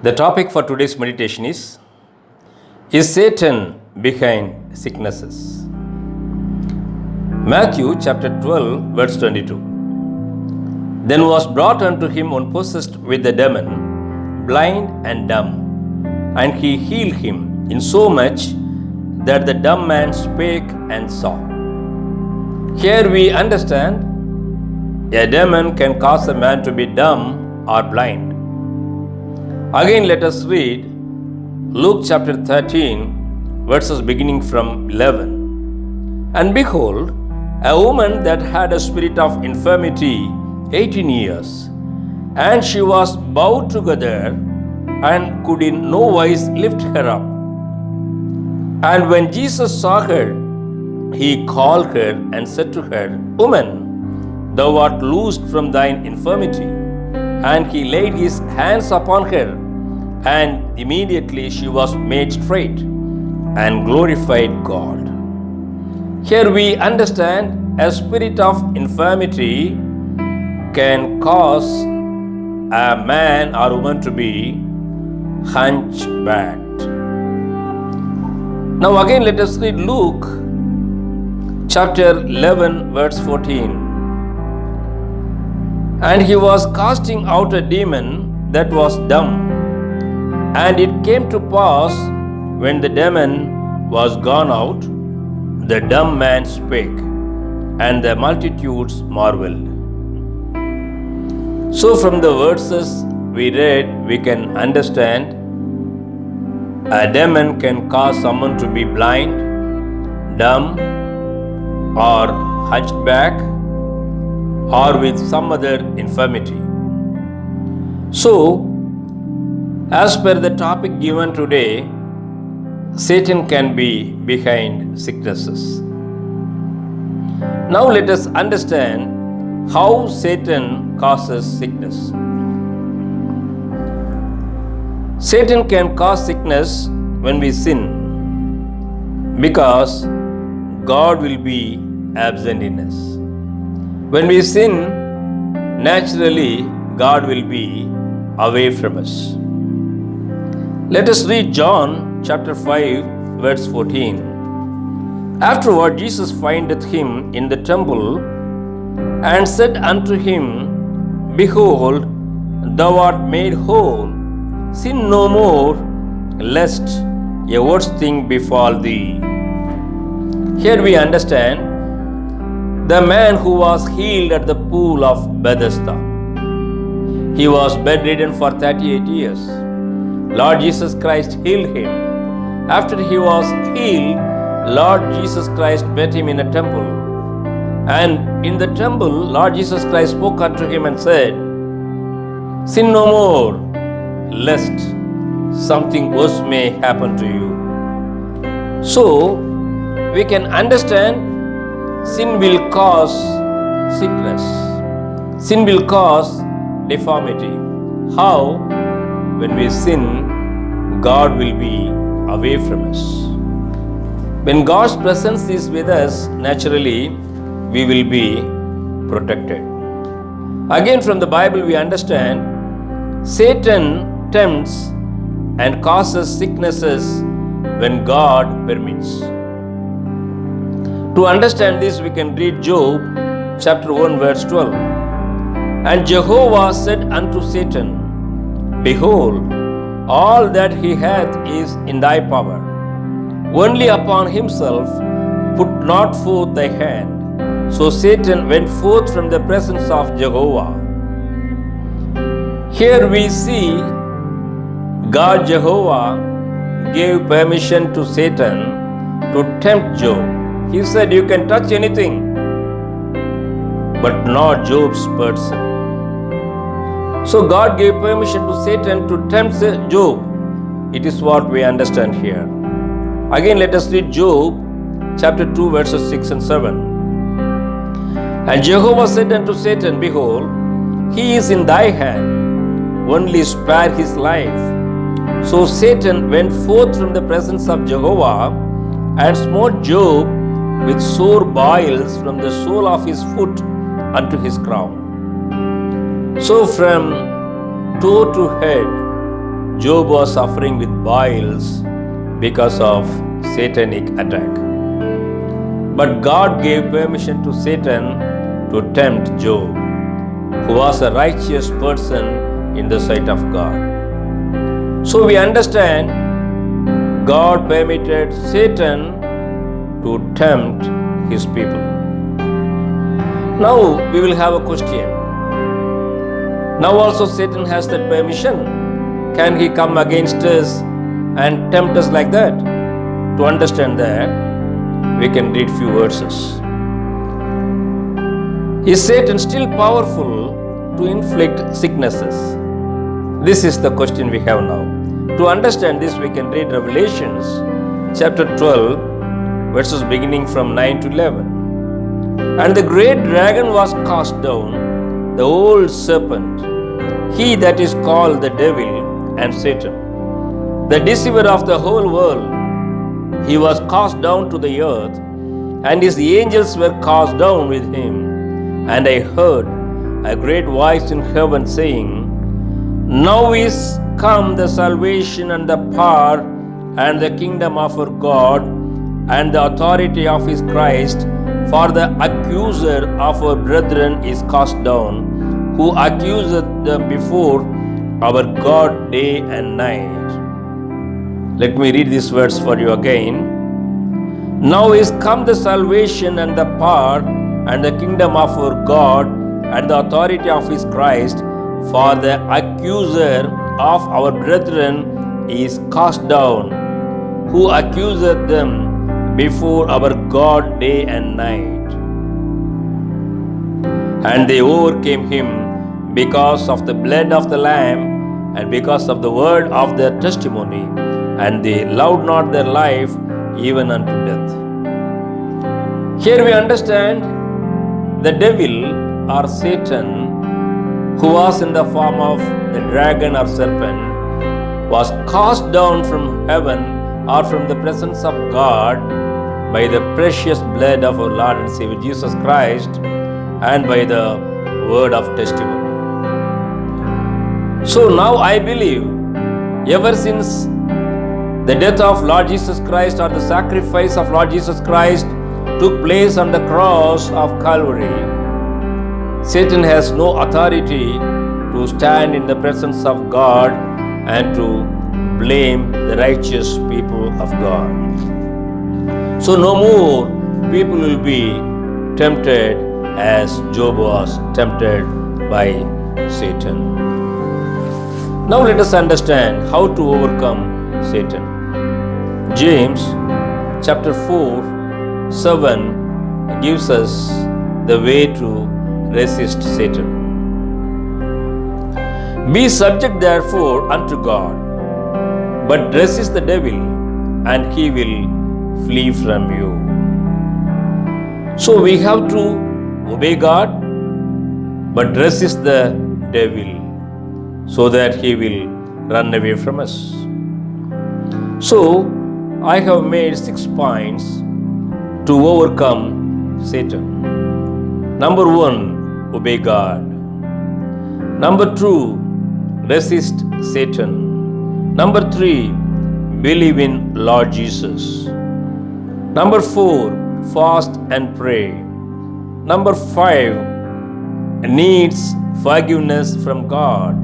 The topic for today's meditation is Satan behind sicknesses? Matthew chapter 12, verse 22. Then was brought unto him one possessed with the demon, blind and dumb, and he healed him, insomuch that the dumb man spake and saw. Here we understand a demon can cause a man to be dumb or blind. Again, let us read Luke chapter 13, verses beginning from 11. And behold, a woman that had a spirit of infirmity 18 years, and she was bowed together, and could in no wise lift her up. And when Jesus saw her, he called her and said to her, Woman, thou art loosed from thine infirmity. And he laid his hands upon her, and immediately she was made straight, and glorified God. Here we understand a spirit of infirmity can cause a man or woman to be hunchbacked. Now again let us read Luke chapter 11 verse 14. And he was casting out a demon that was dumb. And it came to pass, when the demon was gone out, the dumb man spake, and the multitudes marveled. So from the verses we read, we can understand a demon can cause someone to be blind, dumb, or hunchback, or with some other infirmity. So, as per the topic given today, Satan can be behind sicknesses. Now let us understand how Satan causes sickness. Satan can cause sickness when we sin, because God will be absent in us. When we sin, naturally God will be away from us. Let us read John chapter 5 verse 14. Afterward Jesus findeth him in the temple, and said unto him, Behold, thou art made whole. Sin no more, lest a worse thing befall thee. Here we understand the man who was healed at the pool of Bethesda. He was bedridden for 38 years. Lord Jesus Christ healed him. After he was healed, Lord Jesus Christ met him in a temple. And in the temple, Lord Jesus Christ spoke unto him and said, Sin no more, lest something worse may happen to you. So, we can understand sin will cause sickness. Sin will cause deformity. How? When we sin, God will be away from us. When God's presence is with us, naturally, we will be protected. Again, from the Bible, we understand Satan tempts and causes sicknesses when God permits. To understand this, we can read Job chapter 1 verse 12. And Jehovah said unto Satan, Behold, all that he hath is in thy power. Only upon himself put not forth thy hand. So Satan went forth from the presence of Jehovah. Here we see God Jehovah gave permission to Satan to tempt Job. He said, You can touch anything, but not Job's person. So God gave permission to Satan to tempt Job. It is what we understand here. Again, let us read Job chapter 2 verses 6 and 7. And Jehovah said unto Satan, Behold, he is in thy hand, only spare his life. So Satan went forth from the presence of Jehovah, and smote Job with sore boils from the sole of his foot unto his crown. So from toe to head, Job was suffering with boils because of satanic attack. But God gave permission to Satan to tempt Job, who was a righteous person in the sight of God. So we understand God permitted Satan to tempt his people. Now we will have a question. Now also Satan has that permission. Can he come against us and tempt us like that? To understand that, we can read few verses. Is Satan still powerful to inflict sicknesses? This is the question we have now. To understand this, we can read Revelations chapter 12, verses beginning from 9 to 11. And the great dragon was cast down, the old serpent, he that is called the devil and Satan, the deceiver of the whole world. He was cast down to the earth, and his angels were cast down with him. And I heard a great voice in heaven saying, Now is come the salvation and the power and the kingdom of our God and the authority of his Christ, for the accuser of our brethren is cast down, who accuseth them before our God day and night. Let me read these words for you again. Now is come the salvation and the power and the kingdom of our God and the authority of his Christ, for the accuser of our brethren is cast down, who accuseth them before our God day and night. And they overcame him because of the blood of the Lamb and because of the word of their testimony, and they loved not their life even unto death. Here we understand the devil or Satan, who was in the form of the dragon or serpent, was cast down from heaven or from the presence of God by the precious blood of our Lord and Savior Jesus Christ and by the word of testimony. So now I believe, ever since the death of Lord Jesus Christ or the sacrifice of Lord Jesus Christ took place on the cross of Calvary, Satan has no authority to stand in the presence of God and to blame the righteous people of God. So no more people will be tempted as Job was tempted by Satan. Now let us understand how to overcome Satan. James chapter 4:7 gives us the way to resist Satan. Be subject therefore unto God, but resist the devil, and he will flee from you. So we have to obey God, but resist the devil, so that he will run away from us. So, I have made 6 points to overcome Satan. Number 1, obey God. Number 2, resist Satan. Number 3, believe in Lord Jesus. Number 4, fast and pray. Number 5, needs forgiveness from God.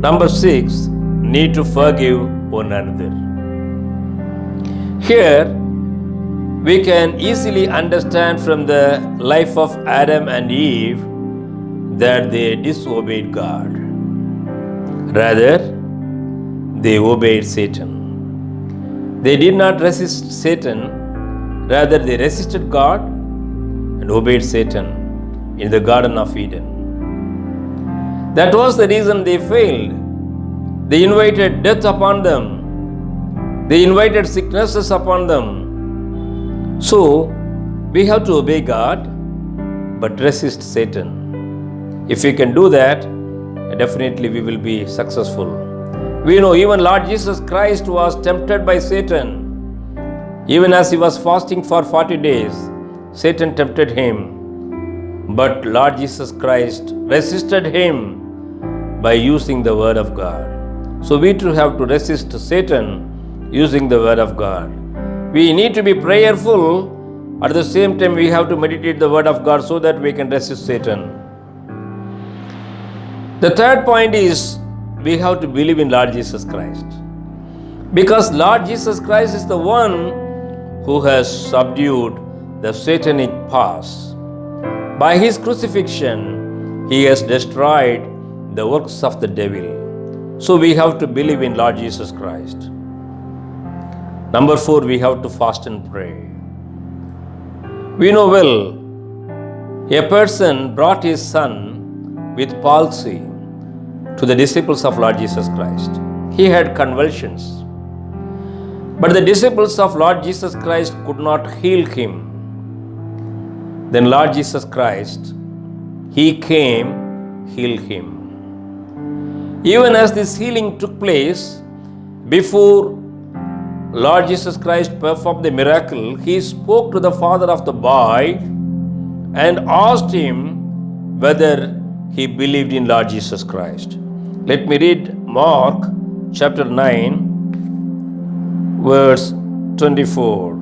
Number 6, need to forgive one another. Here, we can easily understand from the life of Adam and Eve that they disobeyed God. Rather, they obeyed Satan. They did not resist Satan, rather they resisted God and obeyed Satan in the Garden of Eden. That was the reason they failed. They invited death upon them. They invited sicknesses upon them. So, we have to obey God, but resist Satan. If we can do that, definitely we will be successful. We know even Lord Jesus Christ was tempted by Satan. Even as he was fasting for 40 days, Satan tempted him. But Lord Jesus Christ resisted him by using the word of God. So we too have to resist Satan using the word of God. We need to be prayerful. At the same time, we have to meditate the word of God so that we can resist Satan. The third point is we have to believe in Lord Jesus Christ. Because Lord Jesus Christ is the one who has subdued the satanic powers. By his crucifixion, he has destroyed the works of the devil. So we have to believe in Lord Jesus Christ. Number 4, we have to fast and pray. We know well, a person brought his son with palsy to the disciples of Lord Jesus Christ. He had convulsions. But the disciples of Lord Jesus Christ could not heal him. Then Lord Jesus Christ, he came, healed him. Even as this healing took place, before Lord Jesus Christ performed the miracle, he spoke to the father of the boy and asked him whether he believed in Lord Jesus Christ. Let me read Mark chapter 9, verse 24.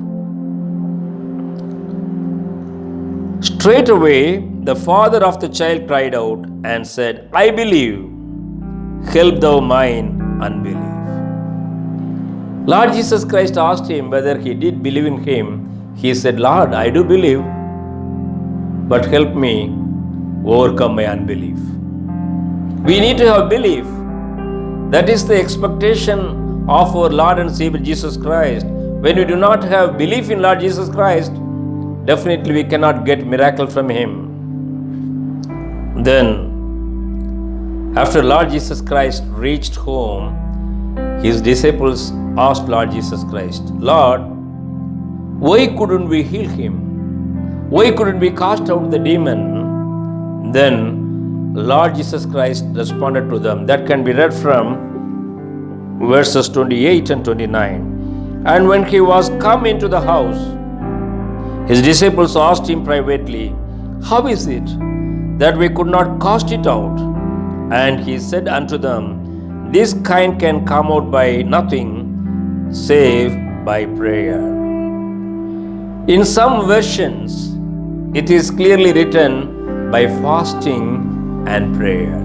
Straightway the father of the child cried out and said, I believe, help thou mine unbelief. Lord Jesus Christ asked him whether he did believe in him. He said, Lord, I do believe, but help me overcome my unbelief. We need to have belief. That is the expectation of our Lord and Savior Jesus Christ. When we do not have belief in Lord Jesus Christ, definitely we cannot get miracle from him. Then, after Lord Jesus Christ reached home, his disciples asked Lord Jesus Christ, Lord, why couldn't we heal him? Why couldn't we cast out the demon? Then Lord Jesus Christ responded to them. That can be read from verses 28 and 29. And when he was come into the house, his disciples asked him privately, how is it that we could not cast it out? And he said unto them, this kind can come out by nothing save by prayer. In some versions, it is clearly written by fasting and prayer.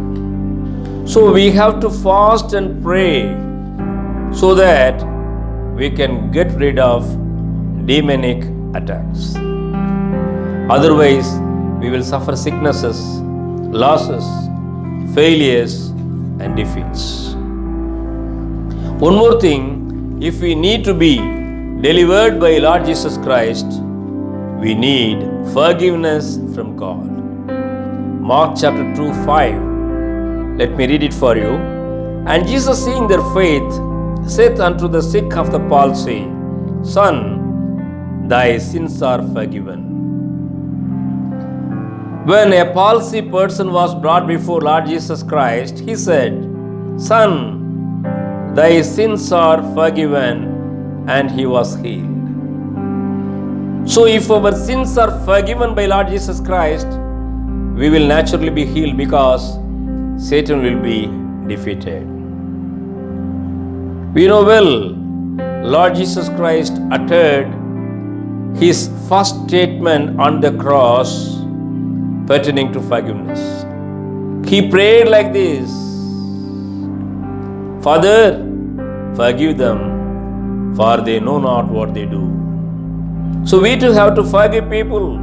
So we have to fast and pray so that we can get rid of demonic attacks. Otherwise, we will suffer sicknesses, losses, failures, and defeats. One more thing, if we need to be delivered by Lord Jesus Christ, we need forgiveness from God. Mark chapter 2:5. Let me read it for you. And Jesus, seeing their faith, saith unto the sick of the palsy, Son, thy sins are forgiven. When a palsy person was brought before Lord Jesus Christ, he said, Son, thy sins are forgiven, and he was healed. So if our sins are forgiven by Lord Jesus Christ, we will naturally be healed because Satan will be defeated. We know well, Lord Jesus Christ uttered his first statement on the cross pertaining to forgiveness. He prayed like this, Father, forgive them, for they know not what they do. So we too have to forgive people.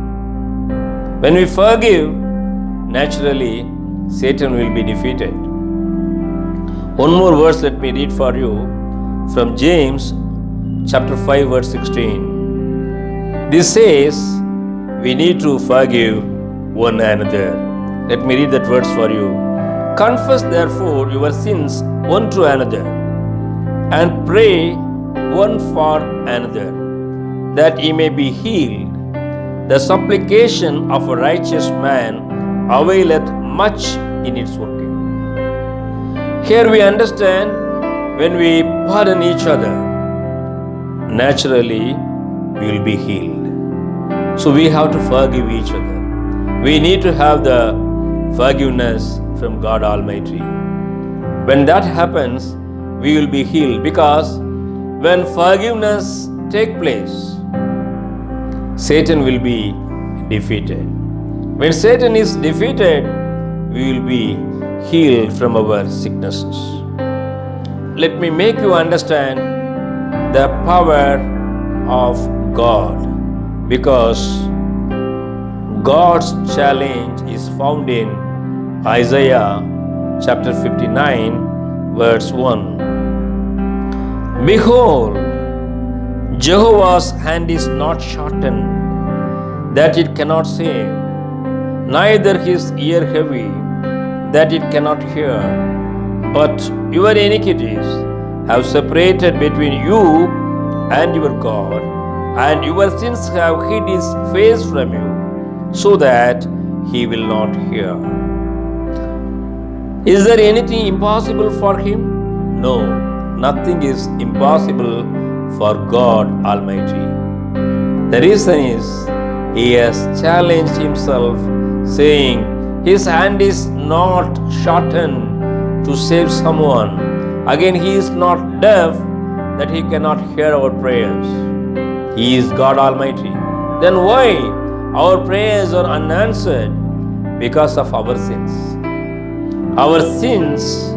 When we forgive, naturally, Satan will be defeated. One more verse let me read for you from James chapter 5 verse 16. This says we need to forgive one another. Let me read that verse for you. Confess therefore your sins one to another and pray one for another, that ye may be healed. The supplication of a righteous man availeth much in its working. Here we understand when we pardon each other, naturally we will be healed. So we have to forgive each other. We need to have the forgiveness from God Almighty. When that happens, we will be healed, because when forgiveness take place, Satan will be defeated. When Satan is defeated, we will be healed from our sicknesses. Let me make you understand the power of God, because God's challenge is found in Isaiah chapter 59 verse 1. Behold, Jehovah's hand is not shortened, that it cannot save, neither his ear heavy, that it cannot hear. But your iniquities have separated between you and your God, and your sins have hid his face from you, so that he will not hear. Is there anything impossible for him? No, nothing is impossible for God Almighty. The reason is, he has challenged himself, saying, his hand is not shortened to save someone. Again, he is not deaf that he cannot hear our prayers. He is God Almighty. Then why our prayers are unanswered? Because of our sins. Our sins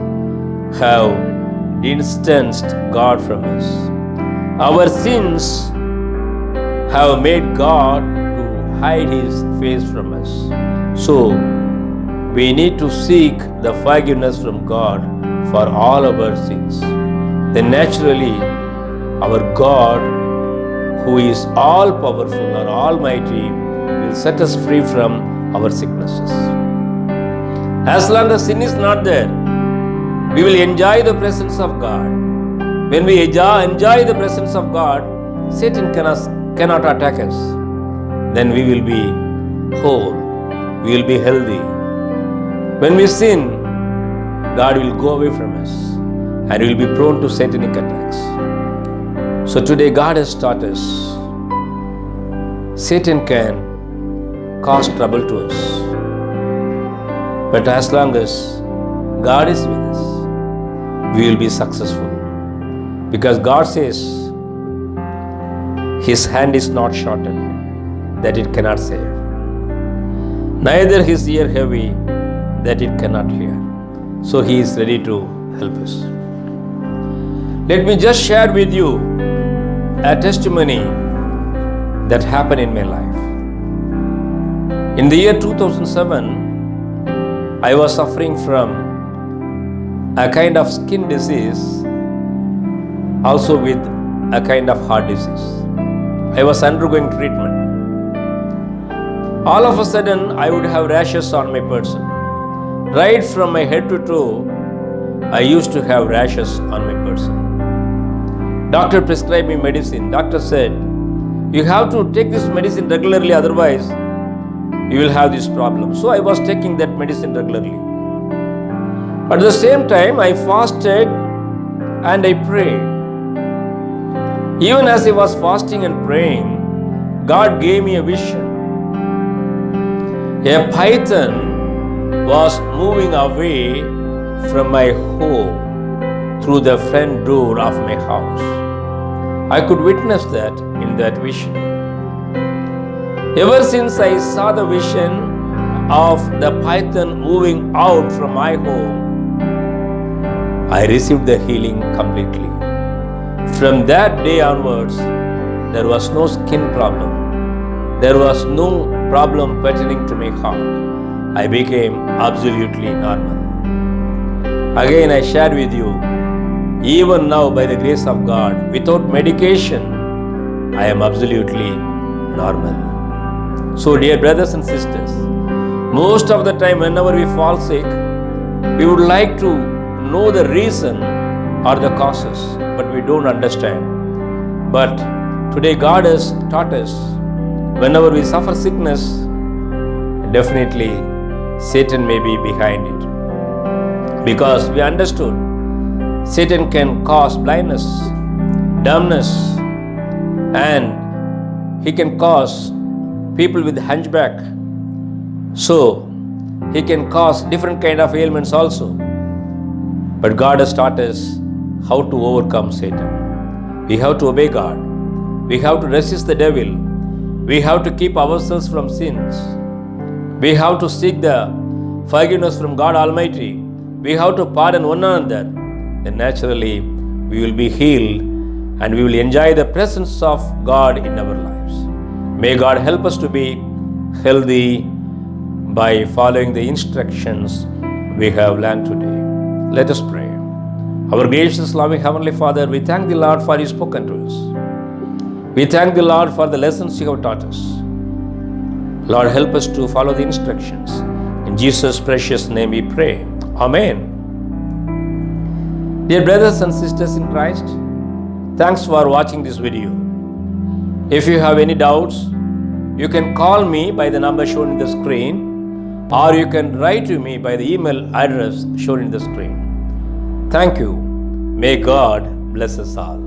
have distanced God from us. Our sins have made God to hide his face from us. So, we need to seek the forgiveness from God for all our sins. Then naturally, our God, who is all powerful or almighty, will set us free from our sicknesses. As long as sin is not there, we will enjoy the presence of God. When we enjoy the presence of God, Satan cannot attack us. Then we will be whole, we will be healthy. When we sin, God will go away from us and we will be prone to satanic attacks. So today God has taught us, Satan can cause trouble to us. But as long as God is with us, we will be successful. Because God says, his hand is not shortened, that it cannot save, neither his ear heavy, that it cannot hear. So he is ready to help us. Let me just share with you a testimony that happened in my life. In the year 2007, I was suffering from a kind of skin disease, also with a kind of heart disease. I was undergoing treatment. All of a sudden, I would have rashes on my person. Right from my head to toe, I used to have rashes on my person. Doctor prescribed me medicine. Doctor said, you have to take this medicine regularly, otherwise you will have this problem. So I was taking that medicine regularly. At the same time, I fasted and I prayed. Even as I was fasting and praying, God gave me a vision. A python was moving away from my home through the front door of my house. I could witness that in that vision. Ever since I saw the vision of the python moving out from my home, I received the healing completely. From that day onwards, there was no skin problem. There was no problem pertaining to my heart. I became absolutely normal. Again, I shared with you, even now by the grace of God, without medication, I am absolutely normal. So dear brothers and sisters, most of the time whenever we fall sick, we would like to know the reason or the causes, but we don't understand. But today God has taught us, whenever we suffer sickness, definitely Satan may be behind it. Because we understood Satan can cause blindness, dumbness, and he can cause people with hunchback. So he can cause different kind of ailments also. But God has taught us, how to overcome Satan. We have to obey God. We have to resist the devil. We have to keep ourselves from sins. We have to seek the forgiveness from God Almighty. We have to pardon one another. Then naturally we will be healed and we will enjoy the presence of God in our lives. May God help us to be healthy by following the instructions we have learned today. Let us pray. Our gracious, loving Heavenly Father, we thank the Lord for His spoken to us. We thank the Lord for the lessons You have taught us. Lord, help us to follow the instructions. In Jesus' precious name we pray. Amen. Dear brothers and sisters in Christ, thanks for watching this video. If you have any doubts, you can call me by the number shown in the screen, or you can write to me by the email address shown in the screen. Thank you. May God bless us all.